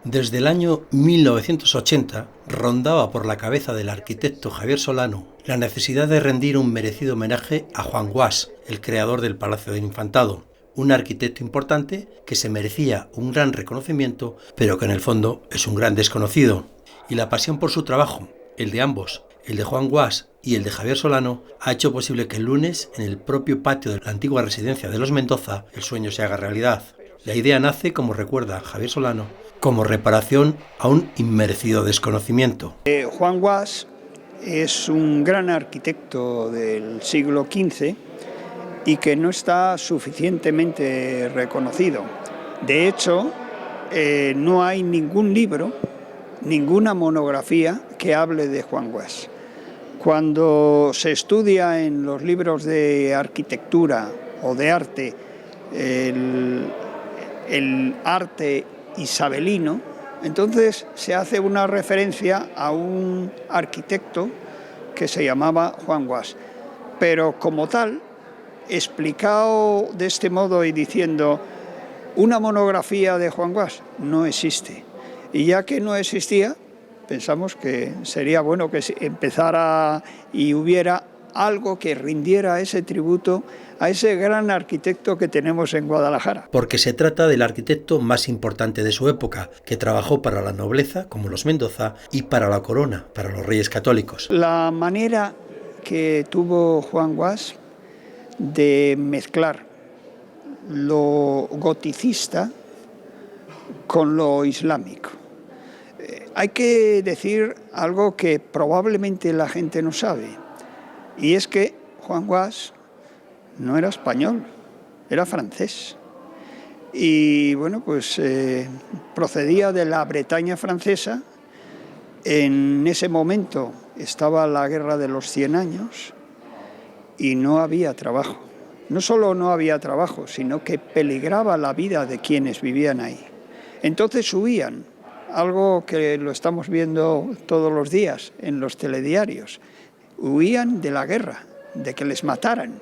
Desde el año 1980 rondaba por la cabeza del arquitecto Javier Solano la necesidad de rendir un merecido homenaje a Juan Guas, el creador del Palacio del Infantado, un arquitecto importante que se merecía un gran reconocimiento, pero que en el fondo es un gran desconocido. Y la pasión por su trabajo, el de ambos, el de Juan Guas y el de Javier Solano, ha hecho posible que el lunes, en el propio patio de la antigua residencia de los Mendoza, el sueño se haga realidad. La idea nace, como recuerda Javier Solano, como reparación a un inmerecido desconocimiento. Juan Guas es un gran arquitecto del siglo XV y que no está suficientemente reconocido. De hecho, no hay ningún libro, ninguna monografía que hable de Juan Guas. Cuando se estudia en los libros de arquitectura o de arte el arte isabelino, entonces se hace una referencia a un arquitecto que se llamaba Juan Guas. Pero como tal, explicado de este modo y diciendo una monografía de Juan Guas, no existe. Y ya que no existía, pensamos que sería bueno que empezara y hubiera algo que rindiera ese tributo a ese gran arquitecto que tenemos en Guadalajara. Porque se trata del arquitecto más importante de su época, que trabajó para la nobleza, como los Mendoza, y para la corona, para los reyes católicos. La manera que tuvo Juan Guas de mezclar lo goticista con lo islámico. Hay que decir algo que probablemente la gente no sabe, y es que Juan Guas no era español, era francés. Y bueno, pues procedía de la Bretaña francesa. En ese momento estaba la Guerra de los 100 años y no había trabajo. No solo no había trabajo, sino que peligraba la vida de quienes vivían ahí. Entonces huían, algo que lo estamos viendo todos los días en los telediarios. Huían de la guerra, de que les mataran.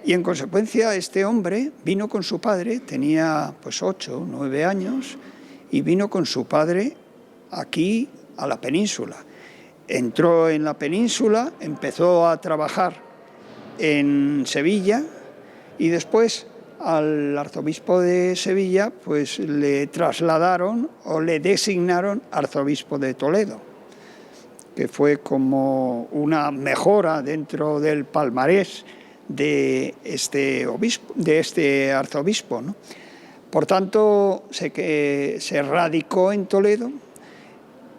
Y en consecuencia este hombre vino con su padre, tenía pues 8 o 9 años, y vino con su padre aquí a la península. Entró en la península, empezó a trabajar en Sevilla y después al arzobispo de Sevilla pues le trasladaron o le designaron arzobispo de Toledo, que fue como una mejora dentro del palmarés de este arzobispo, ¿no? Por tanto, se radicó en Toledo,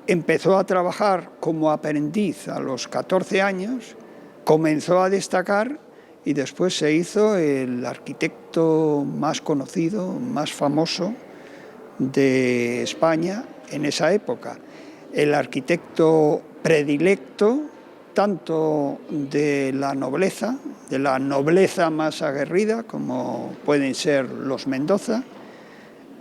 empezó a trabajar como aprendiz a los 14 años, comenzó a destacar y después se hizo el arquitecto más conocido, más famoso de España en esa época. El arquitecto predilecto tanto de la nobleza más aguerrida, como pueden ser los Mendoza,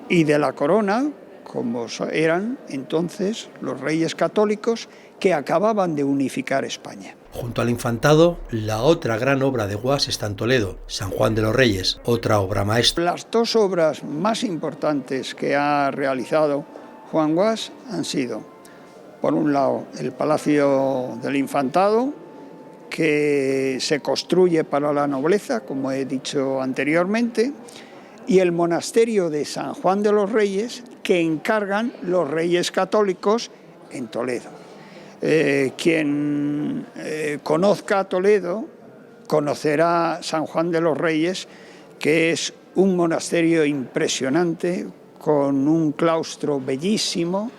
y de la corona, como eran entonces los reyes católicos que acababan de unificar España. Junto al Infantado, la otra gran obra de Guas está en Toledo, San Juan de los Reyes, otra obra maestra. Las dos obras más importantes que ha realizado Juan Guas han sido, por un lado, el Palacio del Infantado, que se construye para la nobleza, como he dicho anteriormente, y el monasterio de San Juan de los Reyes, que encargan los reyes católicos en Toledo. Quien conozca Toledo conocerá San Juan de los Reyes, que es un monasterio impresionante, con un claustro bellísimo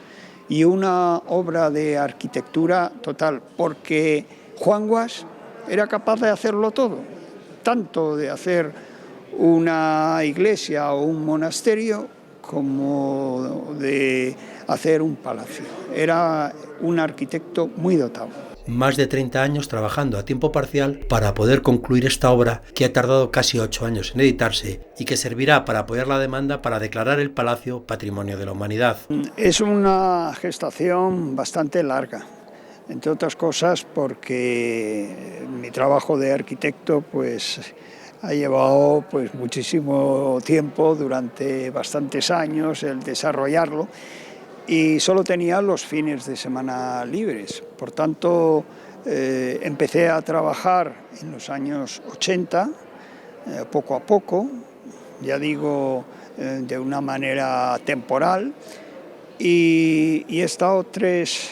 y una obra de arquitectura total, porque Juan Guas era capaz de hacerlo todo, tanto de hacer una iglesia o un monasterio como de hacer un palacio. Era un arquitecto muy dotado. Más de 30 años trabajando a tiempo parcial para poder concluir esta obra que ha tardado casi 8 años en editarse y que servirá para apoyar la demanda para declarar el palacio Patrimonio de la Humanidad. Es una gestación bastante larga, entre otras cosas porque mi trabajo de arquitecto pues ha llevado pues muchísimo tiempo, durante bastantes años, el desarrollarlo. y solo tenía los fines de semana libres. Por tanto, empecé a trabajar en los años 80, poco a poco, ya digo, de una manera temporal, y he estado tres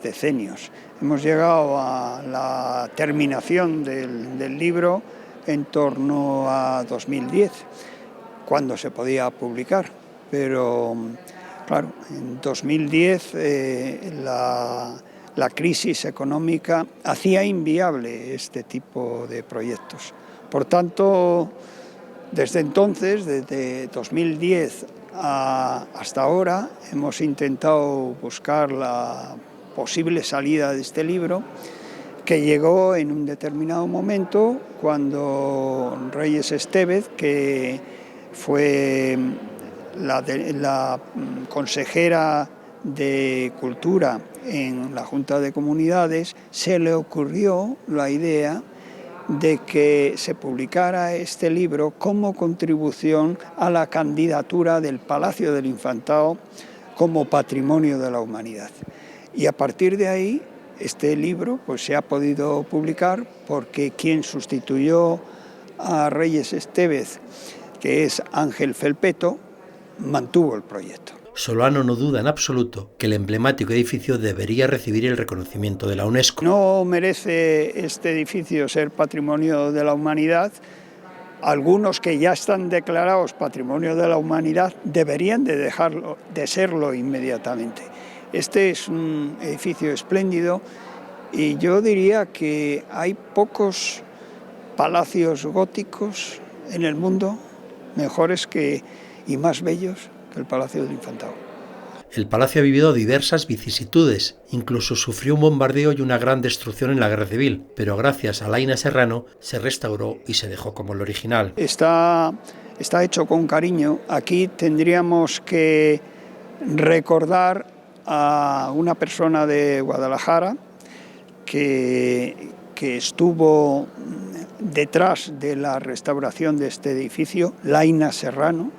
decenios. Hemos llegado a la terminación del libro en torno a 2010, cuando se podía publicar, pero claro, en 2010 la crisis económica hacía inviable este tipo de proyectos. Por tanto, desde entonces, desde 2010 hasta ahora, hemos intentado buscar la posible salida de este libro, que llegó en un determinado momento cuando Reyes Estévez, que fue la consejera de Cultura en la Junta de Comunidades, se le ocurrió la idea de que se publicara este libro como contribución a la candidatura del Palacio del Infantado como Patrimonio de la Humanidad. Y a partir de ahí, este libro pues, se ha podido publicar porque quien sustituyó a Reyes Estévez, que es Ángel Felpeto, mantuvo el proyecto. Solano no duda en absoluto que el emblemático edificio debería recibir el reconocimiento de la UNESCO. No merece este edificio ser Patrimonio de la Humanidad. Algunos que ya están declarados Patrimonio de la Humanidad deberían de serlo inmediatamente. Este es un edificio espléndido y yo diría que hay pocos palacios góticos en el mundo mejores y más bellos que el Palacio del Infantado. El palacio ha vivido diversas vicisitudes, incluso sufrió un bombardeo y una gran destrucción en la Guerra Civil, pero gracias a Laina Serrano se restauró y se dejó como el original. Está hecho con cariño. Aquí tendríamos que recordar a una persona de Guadalajara que estuvo detrás de la restauración de este edificio, Laina Serrano.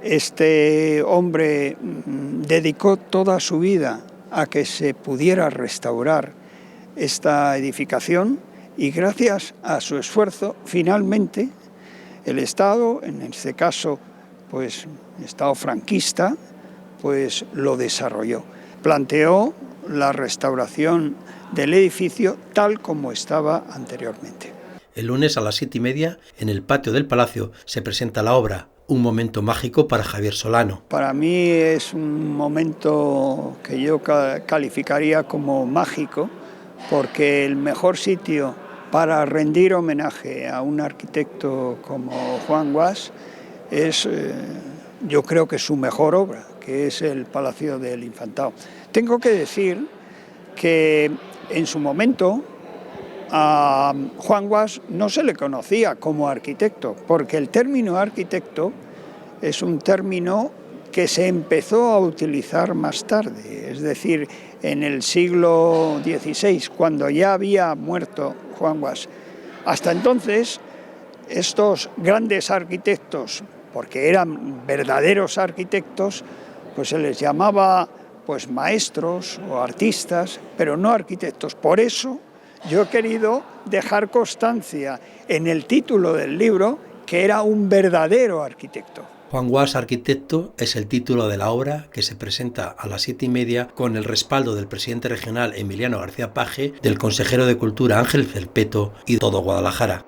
Este hombre dedicó toda su vida a que se pudiera restaurar esta edificación y gracias a su esfuerzo, finalmente, el Estado, en este caso, pues, el Estado franquista, pues lo desarrolló. Planteó la restauración del edificio tal como estaba anteriormente. El lunes a las 7:30, en el patio del Palacio, se presenta la obra, un momento mágico para Javier Solano. Para mí es un momento que yo calificaría como mágico, porque el mejor sitio para rendir homenaje a un arquitecto como Juan Guas es, yo creo que su mejor obra, que es el Palacio del Infantado. Tengo que decir que en su momento a Juan Guas no se le conocía como arquitecto, porque el término arquitecto es un término que se empezó a utilizar más tarde, es decir, en el siglo XVI, cuando ya había muerto Juan Guas. Hasta entonces, estos grandes arquitectos, porque eran verdaderos arquitectos, pues se les llamaba pues maestros o artistas, pero no arquitectos. Por eso yo he querido dejar constancia en el título del libro que era un verdadero arquitecto. Juan Guas, arquitecto, es el título de la obra que se presenta a las 7:30 con el respaldo del presidente regional Emiliano García Paje, del consejero de Cultura Ángel Felpeto y todo Guadalajara.